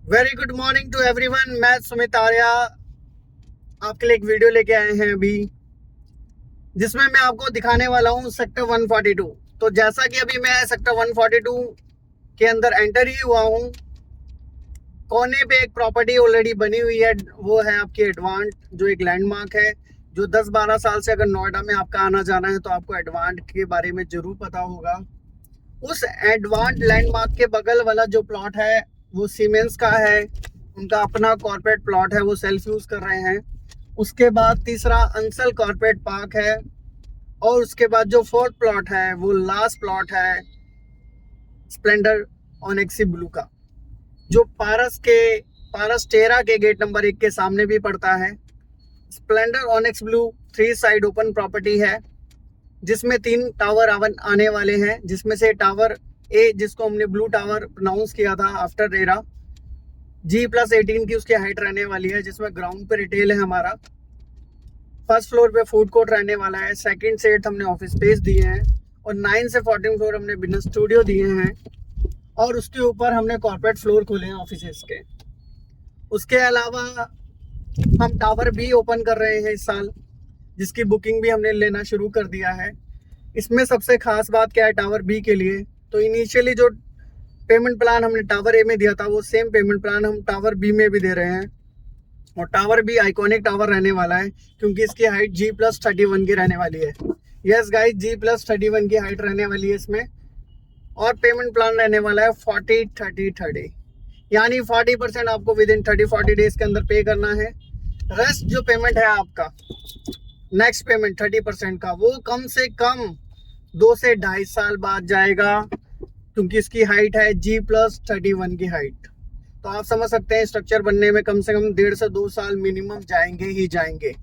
Very good morning to everyone. मैं सुमित आर्या आपके लिए एक वीडियो लेके आए हैं अभी, जिसमें मैं आपको दिखाने वाला हूं सेक्टर 142। तो जैसा कि अभी मैं सेक्टर 142 के अंदर एंटर ही हुआ हूं, कोने पे एक प्रॉपर्टी ऑलरेडी बनी हुई है। वो है आपकी एडवांट, जो एक लैंडमार्क है, जो 10-12 साल से अगर नोएडा में आपका आना जाना है तो आपको एडवांट के बारे में जरूर पता होगा। उस एडवांट लैंडमार्क के बगल वाला जो प्लॉट है वो सीमेंस का है। उनका अपना कॉर्पोरेट प्लॉट है, वो सेल्फ यूज कर रहे हैं। उसके बाद तीसरा अंसल कॉर्पोरेट पार्क है, और उसके बाद जो फोर्थ प्लॉट है वो लास्ट प्लॉट है स्प्लेंडर ऑनेक्सी ब्लू का, जो पारस टेरा के गेट नंबर 1 के सामने भी पड़ता है। Splendor onyx blue 3 side open property है, जिसमें 3 टावर आने वाले हैं, जिसमें से टावर ए, जिसको हमने ब्लू टावर प्रोनाउंस किया था आफ्टर रेरा, G+18 की उसकी हाइट रहने वाली है, जिसमें ग्राउंड पे रिटेल है हमारा। फर्स्ट फ्लोर पे फूड कोर्ट रहने वाला है। सेकंड से 8 हमने ऑफिस स्पेस दिए हैं, और 9 से 14 फ्लोर हमने बिजनेस स्टूडियो दिए हैं, और उसके ऊपर हमने कॉर्पोरेट फ्लोर खोले हैं ऑफिस के। उसके अलावा हम टावर भी ओपन कर रहे हैं इस साल, जिसकी बुकिंग भी हमने लेना शुरू कर दिया है। इसमें सबसे खास बात क्या है टावर बी के लिए, तो इनिशियली जो पेमेंट प्लान हमने टावर ए में दिया था, वो सेम पेमेंट प्लान हम टावर बी में भी दे रहे हैं। और टावर भी आइकॉनिक टावर रहने वाला है, क्योंकि इसकी हाइट G+31 की रहने वाली है। यस गाइस, G+31 की हाइट रहने वाली है इसमें। और पेमेंट प्लान रहने वाला है 40-30-30, यानी 40% आपको विद इन 30-40 डेज के अंदर पे करना है। रेस्ट जो पेमेंट है आपका, नेक्स्ट पेमेंट 30% का, वो कम से कम 2 से 2.5 साल बाद जाएगा, क्योंकि इसकी हाइट है G+31 की हाइट। तो आप समझ सकते हैं स्ट्रक्चर बनने में कम से कम 1.5 से 2 साल मिनिमम जाएंगे ही जाएंगे।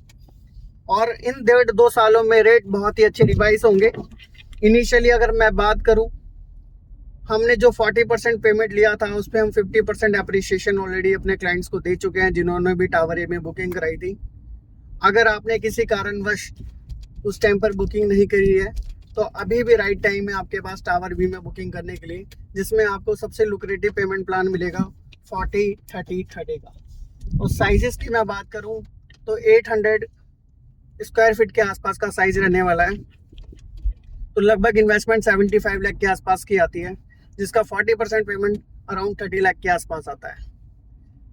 और इन 1.5-2 सालों में रेट बहुत ही अच्छे रिवाइज होंगे। इनिशियली अगर मैं बात करूं, हमने जो 40% पेमेंट लिया था, उस पर हम 50% अप्रिसिएशन ऑलरेडी अपने क्लाइंट्स को दे चुके हैं, जिन्होंने भी टावर ए में बुकिंग कराई थी। अगर आपने किसी कारणवश उस टाइम पर बुकिंग नहीं करी है, तो अभी भी राइट टाइम है आपके पास टावर बी में बुकिंग करने के लिए, जिसमें आपको सबसे लुक्रेटिव पेमेंट प्लान मिलेगा 40-30-30 का। और साइजेस की मैं बात करूं तो 800 स्क्वायर फीट के आसपास का साइज रहने वाला है। तो लगभग इन्वेस्टमेंट 75 लाख के आसपास की आती है, जिसका 40% पेमेंट अराउंड 30 लाख के आसपास आता है।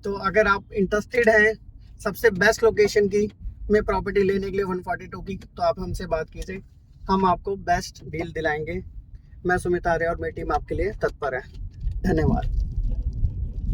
तो अगर आप इंटरेस्टेड हैं सबसे बेस्ट लोकेशन की में प्रॉपर्टी लेने के लिए 142 की, तो आप हमसे बात कीजिए, हम आपको बेस्ट डील दिलाएंगे। मैं सुमित आर्य और मेरी टीम आपके लिए तत्पर है। धन्यवाद।